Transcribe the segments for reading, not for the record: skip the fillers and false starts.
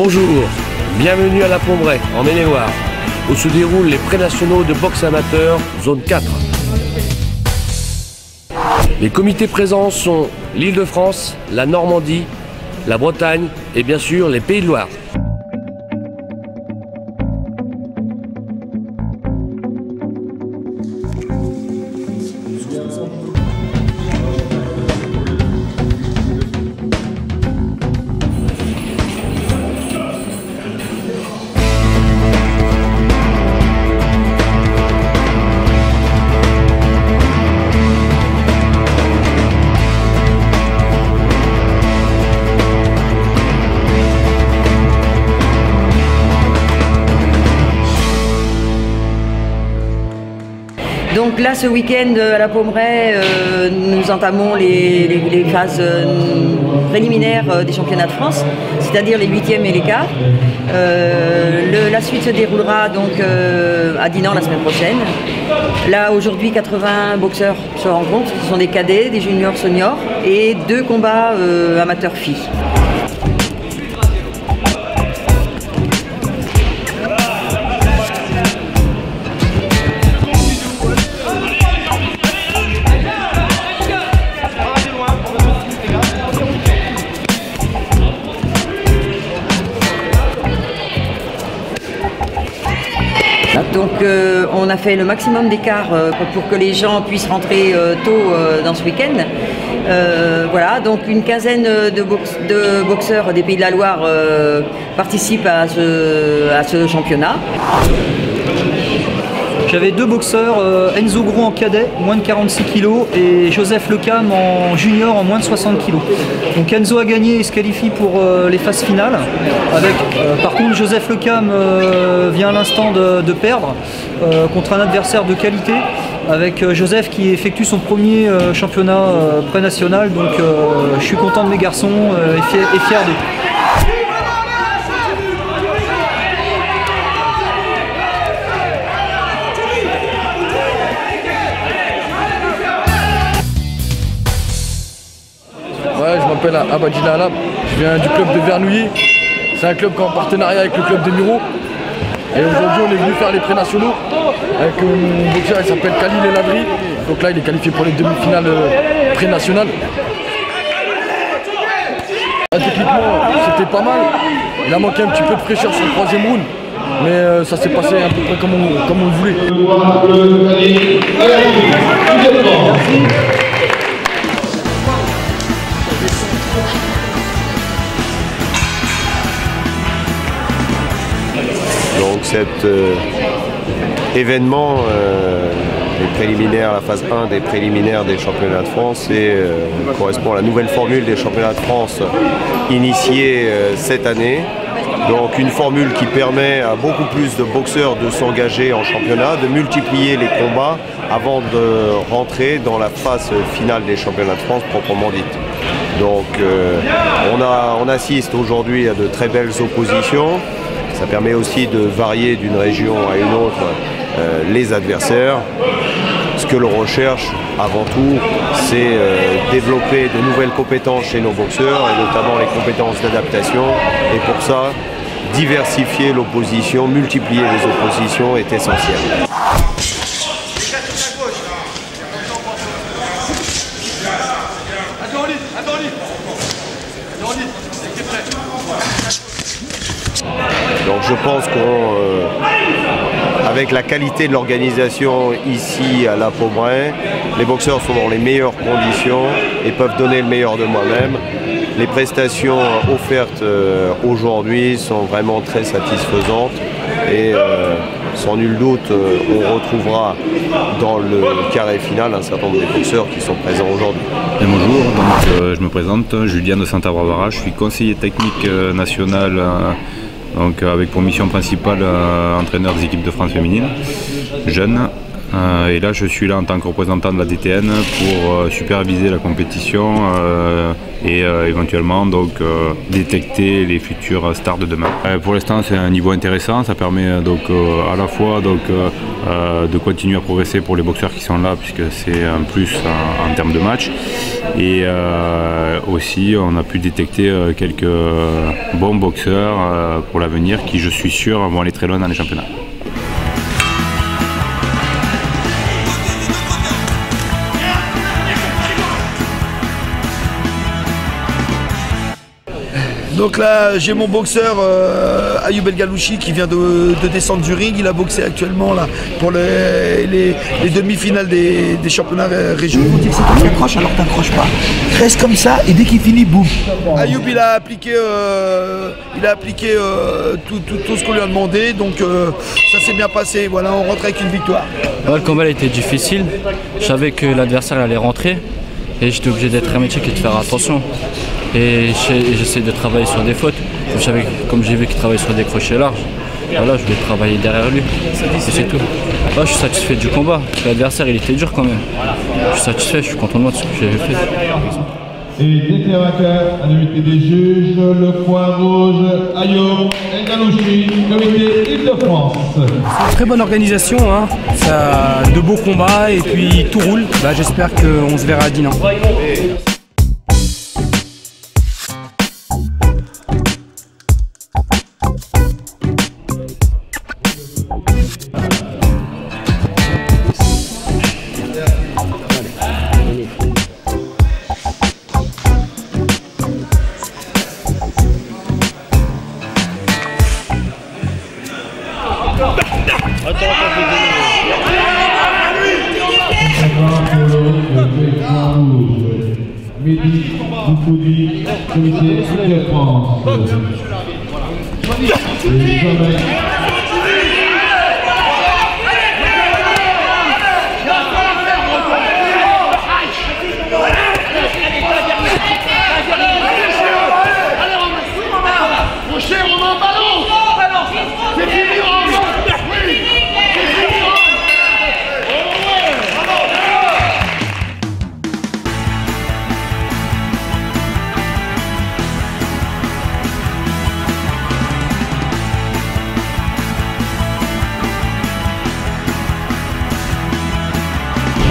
Bonjour, bienvenue à La Pombray, en Maine-et-Loire, où se déroulent les pré-nationaux de boxe amateur, zone 4. Les comités présents sont l'Île-de-France, la Normandie, la Bretagne et bien sûr les Pays de Loire. Donc là, ce week-end à La Pombray, nous entamons les phases préliminaires des championnats de France, c'est-à-dire les 8e et les quarts. La suite se déroulera donc à Dinan la semaine prochaine. Là, aujourd'hui, 80 boxeurs se rencontrent. Ce sont des cadets, des juniors, seniors et 2 combats amateurs filles. Donc on a fait le maximum d'écart pour que les gens puissent rentrer tôt dans ce week-end. Voilà, donc une quinzaine de boxeurs des Pays de la Loire participent à ce championnat. J'avais 2 boxeurs, Enzo Gros en cadet, moins de 46 kg, et Joseph Lecam en junior en moins de 60 kg. Donc Enzo a gagné et se qualifie pour les phases finales. Par contre, Joseph Lecam vient à l'instant de perdre contre un adversaire de qualité, avec Joseph qui effectue son premier championnat pré-national. Donc je suis content de mes garçons et fier d'eux. Ouais, je m'appelle Abadjila Alab, je viens du club de Vernouillet. C'est un club qui est en partenariat avec le club des Mureaux. Et aujourd'hui on est venu faire les pré-nationaux avec un boxeur qui s'appelle Khalil El Adri. Donc là il est qualifié pour les demi-finales pré-nationales. Techniquement c'était pas mal, il a manqué un petit peu de fraîcheur sur le 3e round. Mais ça s'est passé à peu près comme on le voulait. Donc cet événement, les préliminaires, la phase 1 des préliminaires des championnats de France, correspond à la nouvelle formule des championnats de France initiée cette année. Donc une formule qui permet à beaucoup plus de boxeurs de s'engager en championnat, de multiplier les combats avant de rentrer dans la phase finale des championnats de France proprement dite. Donc on assiste aujourd'hui à de très belles oppositions. Ça permet aussi de varier d'une région à une autre les adversaires. Ce que l'on recherche avant tout, c'est développer de nouvelles compétences chez nos boxeurs, et notamment les compétences d'adaptation. Et pour ça, diversifier l'opposition, multiplier les oppositions est essentiel. Donc je pense qu'avec la qualité de l'organisation ici à La Pombray, les boxeurs sont dans les meilleures conditions et peuvent donner le meilleur de moi-même. Les prestations offertes aujourd'hui sont vraiment très satisfaisantes et sans nul doute on retrouvera dans le carré final un certain nombre de boxeurs qui sont présents aujourd'hui. Bonjour, donc, je me présente, Julien de Santa Barbara, je suis conseiller technique national. Donc avec pour mission principale entraîneur des équipes de France féminines, jeune. Et là, je suis là en tant que représentant de la DTN pour superviser la compétition et éventuellement donc détecter les futurs stars de demain. Pour l'instant, c'est un niveau intéressant. Ça permet donc à la fois donc de continuer à progresser pour les boxeurs qui sont là, puisque c'est un plus en termes de match. Et aussi, on a pu détecter quelques bons boxeurs pour l'avenir qui, je suis sûr, vont aller très loin dans les championnats. Donc là, j'ai mon boxeur Ayoub El Galouchi qui vient de descendre du ring. Il a boxé actuellement là, pour les demi-finales des championnats régionaux. On dit que c'est t'accroches alors t'accroches pas. Reste comme ça et dès qu'il finit, boum. Ayoub il a appliqué tout ce qu'on lui a demandé. Donc ça s'est bien passé. Voilà, on rentre avec une victoire. Ouais, le combat était difficile. Je savais que l'adversaire allait rentrer et j'étais obligé d'être hermétique et de faire attention. Et j'essaie de travailler sur des fautes. Comme j'ai vu qu'il travaille sur des crochets larges, voilà, je vais travailler derrière lui. Et c'est tout. Là, je suis satisfait du combat. L'adversaire, il était dur quand même. Je suis satisfait, je suis content de moi de ce que j'ai fait. Et déclarateur à l'unité des juges, le point rouge, Ayoub El Galouchi, comité Île-de-France. Très bonne organisation, hein. Ça, de beaux combats et puis tout roule. Bah, j'espère qu'on se verra à Dinan. Mehdi Boukoudi, comité Île-de-France.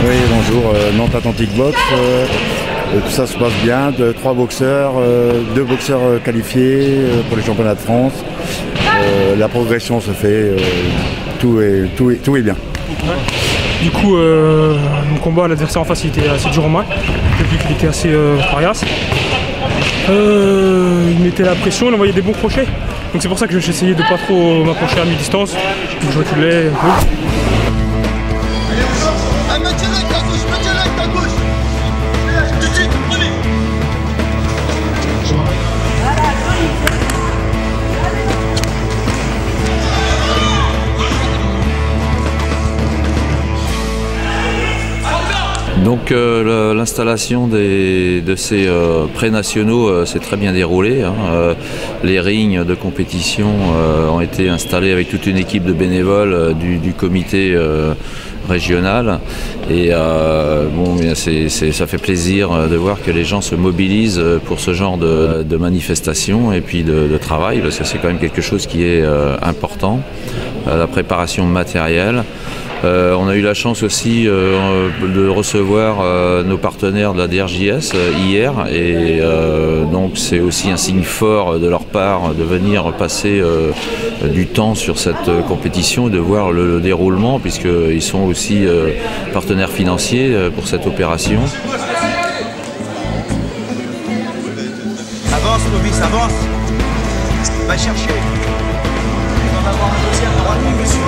Oui, bonjour, Nantes Atlantic Box, tout ça se passe bien, 3 boxeurs, 2 boxeurs qualifiés pour les championnats de France, la progression se fait, tout est bien. Du coup, mon combat, l'adversaire en face il était assez dur en main, j'ai vu qu'il était assez coriace. Il mettait la pression, il envoyait des bons crochets, donc c'est pour ça que j'essayais de pas trop m'approcher à mi-distance, je reculais un peu. Donc l'installation de ces pré-nationaux s'est très bien déroulée. Les rings de compétition ont été installés avec toute une équipe de bénévoles du comité régional. Et bon, ça fait plaisir de voir que les gens se mobilisent pour ce genre de manifestations et puis de travail, parce que c'est quand même quelque chose qui est important, la préparation matérielle. On a eu la chance aussi de recevoir nos partenaires de la DRJS hier et donc c'est aussi un signe fort de leur part de venir passer du temps sur cette compétition et de voir le déroulement, puisqu'ils sont aussi partenaires financiers pour cette opération. Avance Maurice, avance. Va chercher. On va avoir un deuxième droit de monsieur.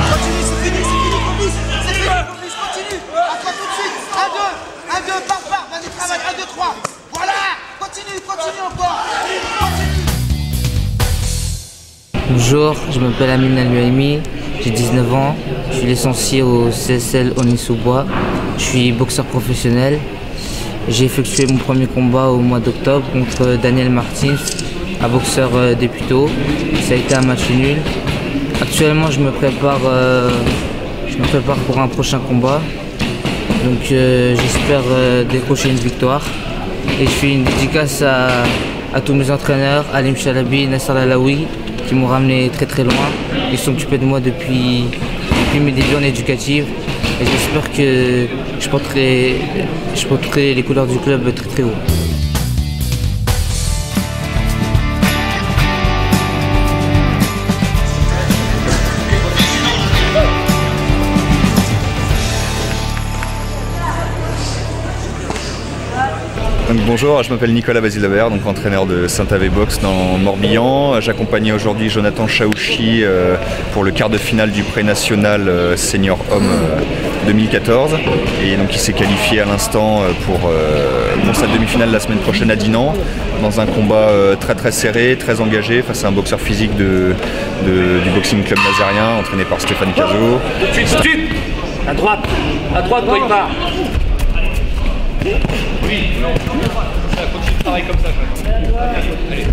Continue, c'est fini, Fabrice. C'est fini, Fabrice, continue. À toi tout de suite. 1-2, 1-2, part, vas-y, travaille, 1, 2, 3. Voilà, continue encore. Bonjour, je m'appelle Amine Alouaimi, j'ai 19 ans, je suis licencié au CSL Onis-sous-Bois, je suis boxeur professionnel. J'ai effectué mon premier combat au mois d'octobre contre Daniel Martins, un boxeur des Puteaux. Ça a été un match nul. Actuellement, je me prépare pour un prochain combat. Donc j'espère décrocher une victoire. Et je fais une dédicace à tous mes entraîneurs, Alim Chalabi, Nasser Alaoui, qui m'ont ramené très très loin. Ils sont occupés de moi depuis mes débuts en éducative. Et j'espère que je porterai les couleurs du club très très haut. Donc bonjour, je m'appelle Nicolas Basile-Labert, donc entraîneur de Saint-Avé Boxe dans Morbihan. J'accompagnais aujourd'hui Jonathan Chaouchi pour le quart de finale du pré-national senior homme 2014. Et donc il s'est qualifié à l'instant pour sa demi-finale la semaine prochaine à Dinan, dans un combat très très serré, très engagé face à un boxeur physique du boxing club nazérien entraîné par Stéphane Cazot. Tout de suite, à droite quand il part. Oui, ça continue pareil comme ça. Allez.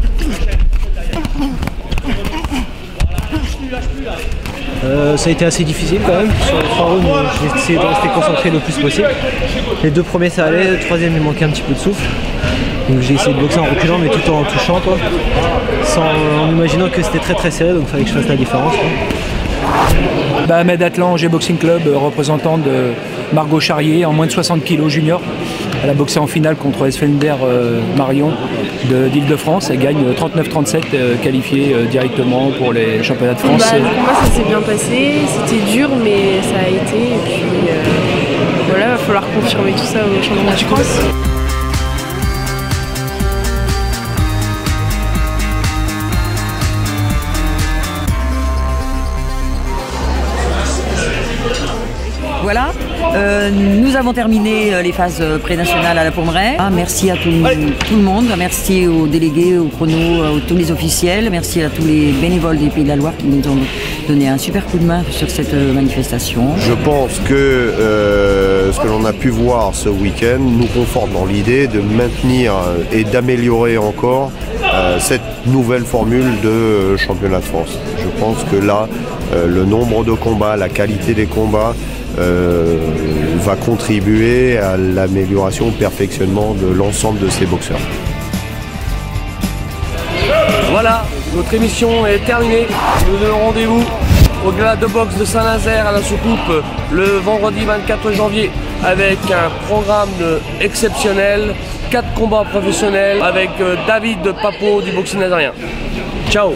Ça a été assez difficile quand même. Sur les 3 rounds, j'ai essayé de rester concentré le plus possible. Les 2 premiers ça allait, le 3e il manquait un petit peu de souffle. Donc j'ai essayé de boxer en reculant mais tout en touchant quoi. En imaginant que c'était très très serré, donc il fallait que je fasse la différence quoi. Ahmed Atlan, G-Boxing Club, représentant de Margot Charrier en moins de 60 kg junior. Elle a boxé en finale contre Esfender Marion d'Île-de-France. Elle gagne 39-37, qualifiée directement pour les championnats de France. Le combat ça s'est bien passé, c'était dur mais ça a été. Et puis voilà, il va falloir confirmer tout ça au championnat de France. Voilà, nous avons terminé les phases pré-nationales à la Pommeraye. Merci à tout le monde, merci aux délégués, aux chronos, à tous les officiels, merci à tous les bénévoles des Pays de la Loire qui nous ont donné un super coup de main sur cette manifestation. Je pense que ce que l'on a pu voir ce week-end nous conforte dans l'idée de maintenir et d'améliorer encore cette nouvelle formule de championnat de France. Je pense que là, le nombre de combats, la qualité des combats, va contribuer à l'amélioration, au perfectionnement de l'ensemble de ces boxeurs. Voilà, notre émission est terminée. Nous donnons rendez-vous au Gala de boxe de Saint-Nazaire à la Soucoupe le vendredi 24 janvier avec un programme exceptionnel, 4 combats professionnels avec David Papo du boxing nazérien. Ciao.